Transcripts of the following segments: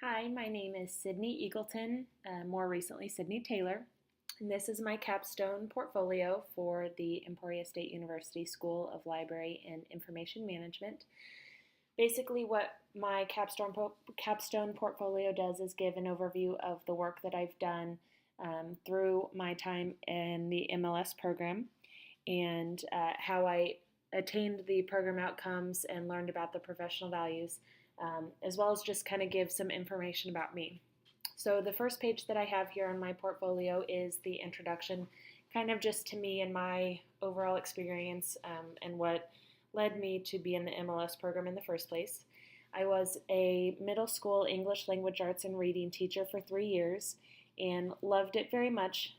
Hi, my name is Taylor-Eagleton, more recently Sydney Taylor, and this is my capstone portfolio for the Emporia State University School of Library and Information Management. Basically, what my capstone portfolio does is give an overview of the work that I've done through my time in the MLS program and how I attained the program outcomes and learned about the professional values, as well as just kind of give some information about me. So the first page that I have here on my portfolio is the introduction, kind of just to me and my overall experience and what led me to be in the MLS program in the first place. I was a middle school English language arts and reading teacher for 3 years and loved it very much,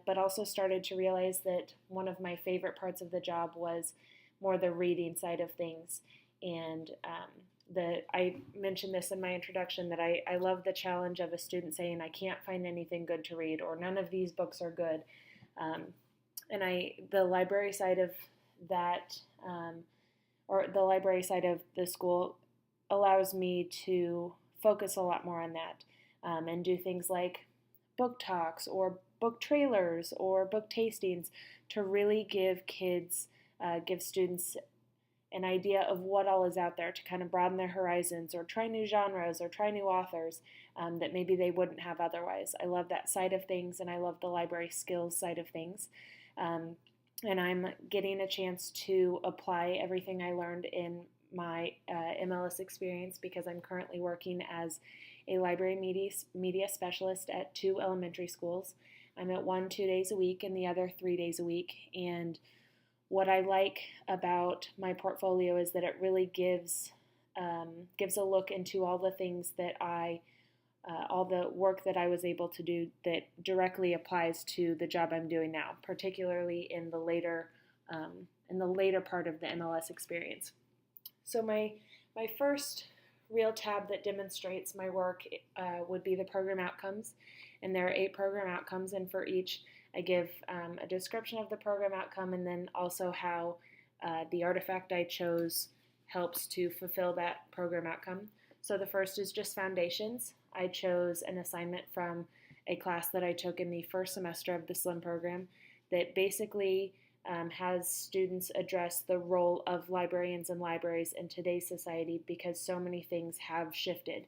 but also started to realize that one of my favorite parts of the job was more the reading side of things. And I mentioned this in my introduction that I love the challenge of a student saying, I can't find anything good to read, or none of these books are good. The library side of that, or the library side of the school, allows me to focus a lot more on that and do things like book talks or book trailers or book tastings to really give students an idea of what all is out there, to kind of broaden their horizons or try new genres or try new authors that maybe they wouldn't have otherwise. I love that side of things, and I love the library skills side of things. And I'm getting a chance to apply everything I learned in my MLS experience because I'm currently working as a library media specialist at 2 elementary schools. I'm at one 2 days a week and the other 3 days a week. And what I like about my portfolio is that it really gives a look into all the things that all the work that I was able to do that directly applies to the job I'm doing now, particularly in the later part of the MLS experience. So my first real tab that demonstrates my work would be the program outcomes, and there are 8 program outcomes, and for each I give a description of the program outcome and then also how the artifact I chose helps to fulfill that program outcome. So the first is just foundations. I chose an assignment from a class that I took in the first semester of the SLIM program that basically has students address the role of librarians and libraries in today's society because so many things have shifted.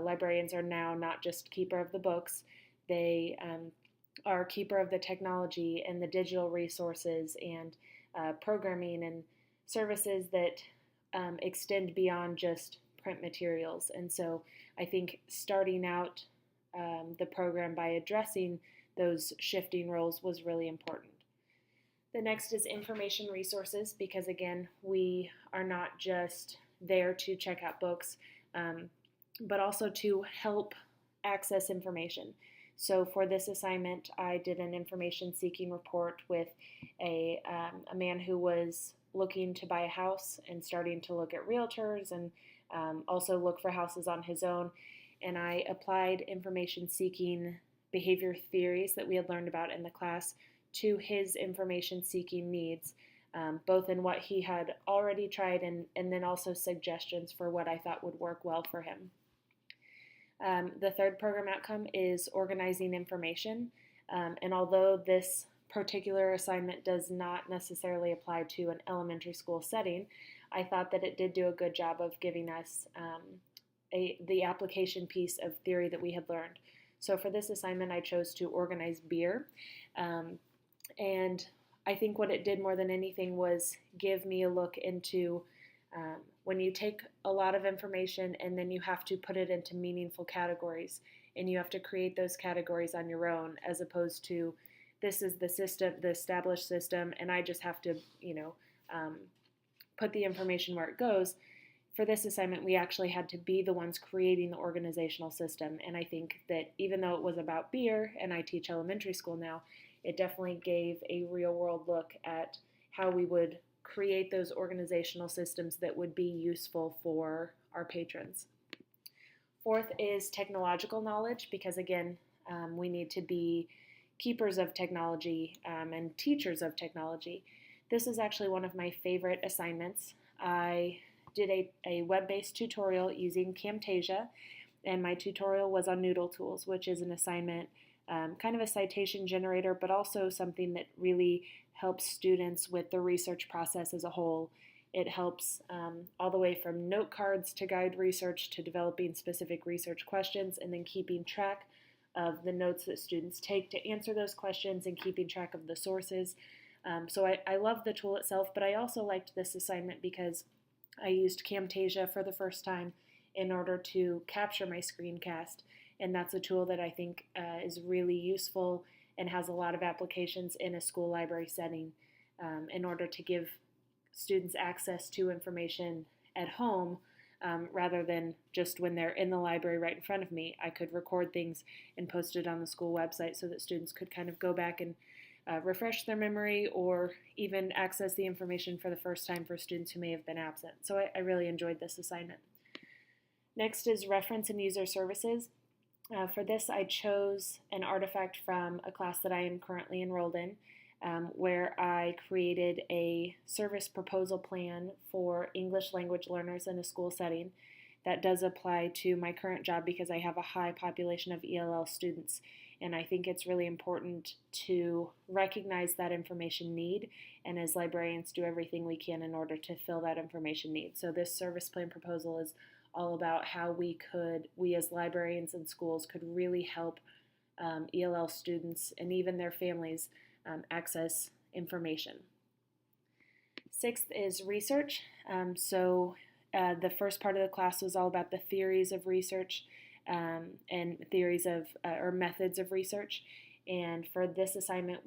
Librarians are now not just keeper of the books, they are keeper of the technology and the digital resources and programming and services that extend beyond just print materials. And so I think starting out the program by addressing those shifting roles was really important. The next is information resources because, again, we are not just there to check out books, but also to help access information. So for this assignment, I did an information-seeking report with a man who was looking to buy a house and starting to look at realtors and also look for houses on his own. And I applied information-seeking behavior theories that we had learned about in the class to his information-seeking needs, both in what he had already tried and then also suggestions for what I thought would work well for him. The third program outcome is organizing information, and although this particular assignment does not necessarily apply to an elementary school setting, I thought that it did do a good job of giving us the application piece of theory that we had learned. So for this assignment, I chose to organize beer, and I think what it did more than anything was give me a look into when you take a lot of information and then you have to put it into meaningful categories and you have to create those categories on your own as opposed to this is the system, the established system, and I just have to, put the information where it goes. For this assignment, we actually had to be the ones creating the organizational system, and I think that even though it was about beer, and I teach elementary school now, it definitely gave a real-world look at how we would create those organizational systems that would be useful for our patrons. Fourth is technological knowledge, because again, we need to be keepers of technology and teachers of technology. This is actually one of my favorite assignments. I did a web-based tutorial using Camtasia, and my tutorial was on Noodle Tools, which is an assignment, kind of a citation generator, but also something that really helps students with the research process as a whole. It helps all the way from note cards to guide research to developing specific research questions and then keeping track of the notes that students take to answer those questions and keeping track of the sources. So I love the tool itself, but I also liked this assignment because I used Camtasia for the first time in order to capture my screencast, and that's a tool that I think is really useful and has a lot of applications in a school library setting in order to give students access to information at home rather than just when they're in the library right in front of me. I could record things and post it on the school website so that students could kind of go back and refresh their memory or even access the information for the first time for students who may have been absent. So I really enjoyed this assignment. Next is reference and user services. For this, I chose an artifact from a class that I am currently enrolled in, where I created a service proposal plan for English language learners in a school setting. That does apply to my current job because I have a high population of ELL students, and I think it's really important to recognize that information need, and as librarians do everything we can in order to fill that information need. So this service plan proposal is all about how we as librarians and schools could really help ELL students and even their families access information. Sixth is research. The first part of the class was all about the theories of research and theories of or methods of research. And for this assignment,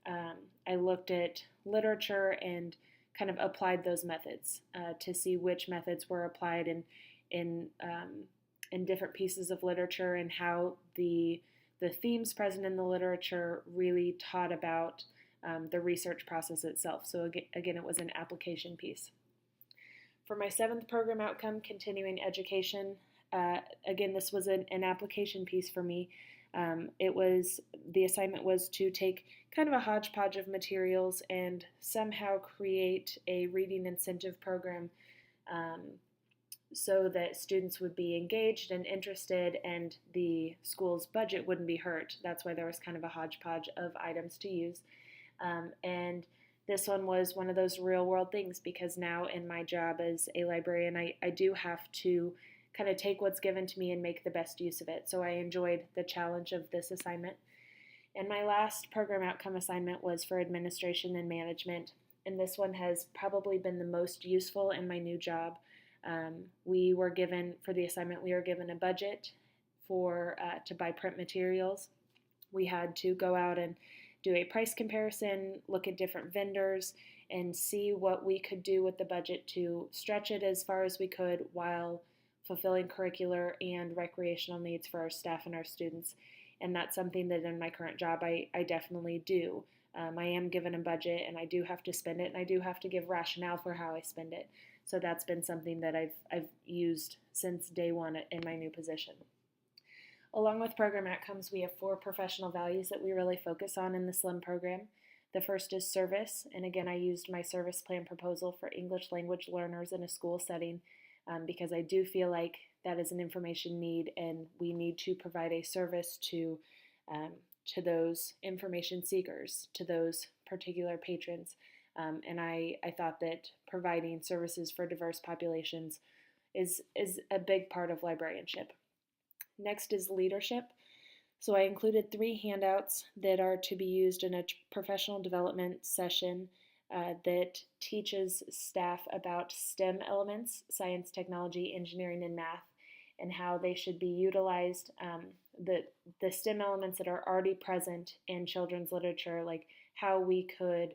I looked at literature and kind of applied those methods to see which methods were applied in different pieces of literature and how the themes present in the literature really taught about the research process itself. So again, it was an application piece. For my seventh program outcome, continuing education, again, this was an application piece for me. The assignment was to take kind of a hodgepodge of materials and somehow create a reading incentive program so that students would be engaged and interested and the school's budget wouldn't be hurt. That's why there was kind of a hodgepodge of items to use. And this one was one of those real world things because now in my job as a librarian, I do have to kind of take what's given to me and make the best use of it. So I enjoyed the challenge of this assignment. And my last program outcome assignment was for administration and management. And this one has probably been the most useful in my new job. For the assignment, we were given a budget to buy print materials. We had to go out and do a price comparison, look at different vendors, and see what we could do with the budget to stretch it as far as we could while fulfilling curricular and recreational needs for our staff and our students. And that's something that in my current job I definitely do. I am given a budget and I do have to spend it, and I do have to give rationale for how I spend it. So that's been something that I've used since day one in my new position. Along with program outcomes, we have 4 professional values that we really focus on in the SLIM program. The first is service, and again, I used my service plan proposal for English language learners in a school setting because I do feel like that is an information need, and we need to provide a service to those information seekers, to those particular patrons. And I thought that providing services for diverse populations is a big part of librarianship. Next is leadership. So I included 3 handouts that are to be used in a professional development session that teaches staff about STEM elements, science, technology, engineering, and math, and how they should be utilized. The STEM elements that are already present in children's literature, like how we could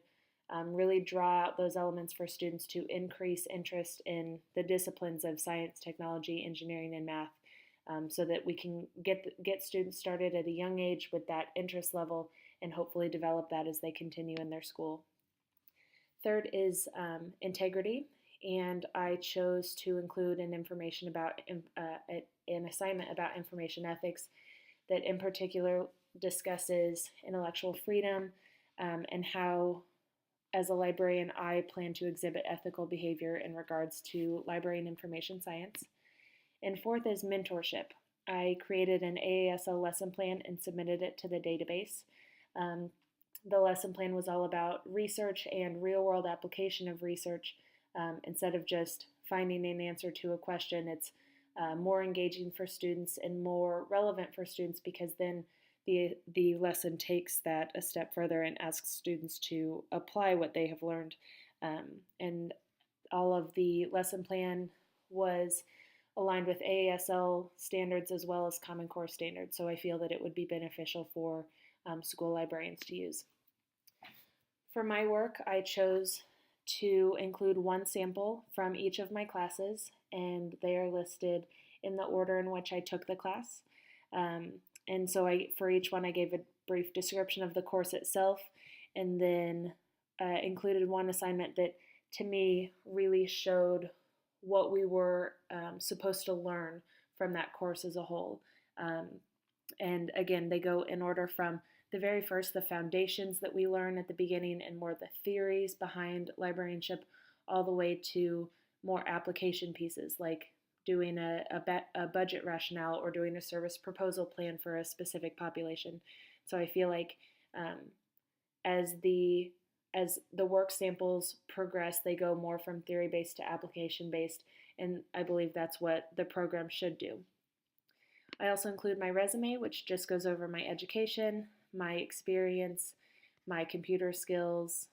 really draw out those elements for students to increase interest in the disciplines of science, technology, engineering, and math, so that we can get students started at a young age with that interest level and hopefully develop that as they continue in their school. Third is integrity, and I chose to include an assignment about information ethics that in particular discusses intellectual freedom and how, as a librarian, I plan to exhibit ethical behavior in regards to library and information science. And fourth is mentorship. I created an AASL lesson plan and submitted it to the database. Um, the lesson plan was all about research and real-world application of research. Instead of just finding an answer to a question, it's more engaging for students and more relevant for students, because then the lesson takes that a step further and asks students to apply what they have learned. And all of the lesson plan was aligned with AASL standards as well as Common Core standards, so I feel that it would be beneficial for school librarians to use. For my work, I chose to include one sample from each of my classes, and they are listed in the order in which I took the class. And so for each one, I gave a brief description of the course itself, and then included one assignment that to me really showed what we were supposed to learn from that course as a whole. And again, they go in order from the very first, the foundations that we learn at the beginning and more the theories behind librarianship, all the way to more application pieces like doing a budget rationale or doing a service proposal plan for a specific population. So I feel like as the work samples progress, they go more from theory-based to application-based, and I believe that's what the program should do. I also include my resume, which just goes over my education, my experience, my computer skills,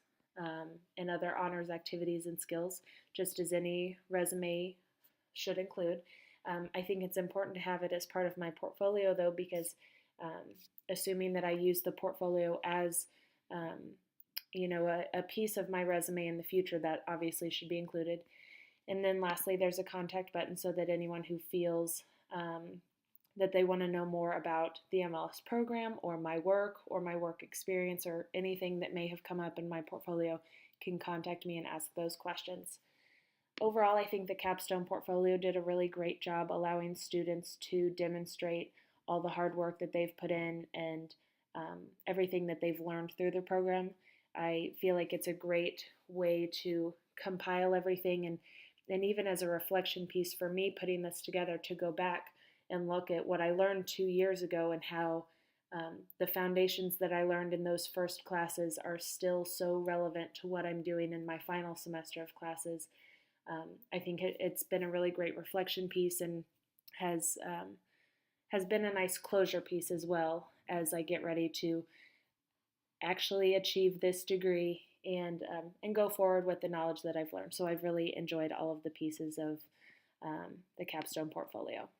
and other honors activities and skills, just as any resume should include. I think it's important to have it as part of my portfolio, though, because assuming that I use the portfolio as a piece of my resume in the future, that obviously should be included. And then lastly, there's a contact button so that anyone who feels that they want to know more about the MLS program or my work experience or anything that may have come up in my portfolio can contact me and ask those questions. Overall, I think the Capstone portfolio did a really great job allowing students to demonstrate all the hard work that they've put in and everything that they've learned through the program. I feel like it's a great way to compile everything, and even as a reflection piece for me putting this together, to go back and look at what I learned 2 years ago and how the foundations that I learned in those first classes are still so relevant to what I'm doing in my final semester of classes. I think it's been a really great reflection piece and has been a nice closure piece as well as I get ready to actually achieve this degree and go forward with the knowledge that I've learned. So I've really enjoyed all of the pieces of the Capstone portfolio.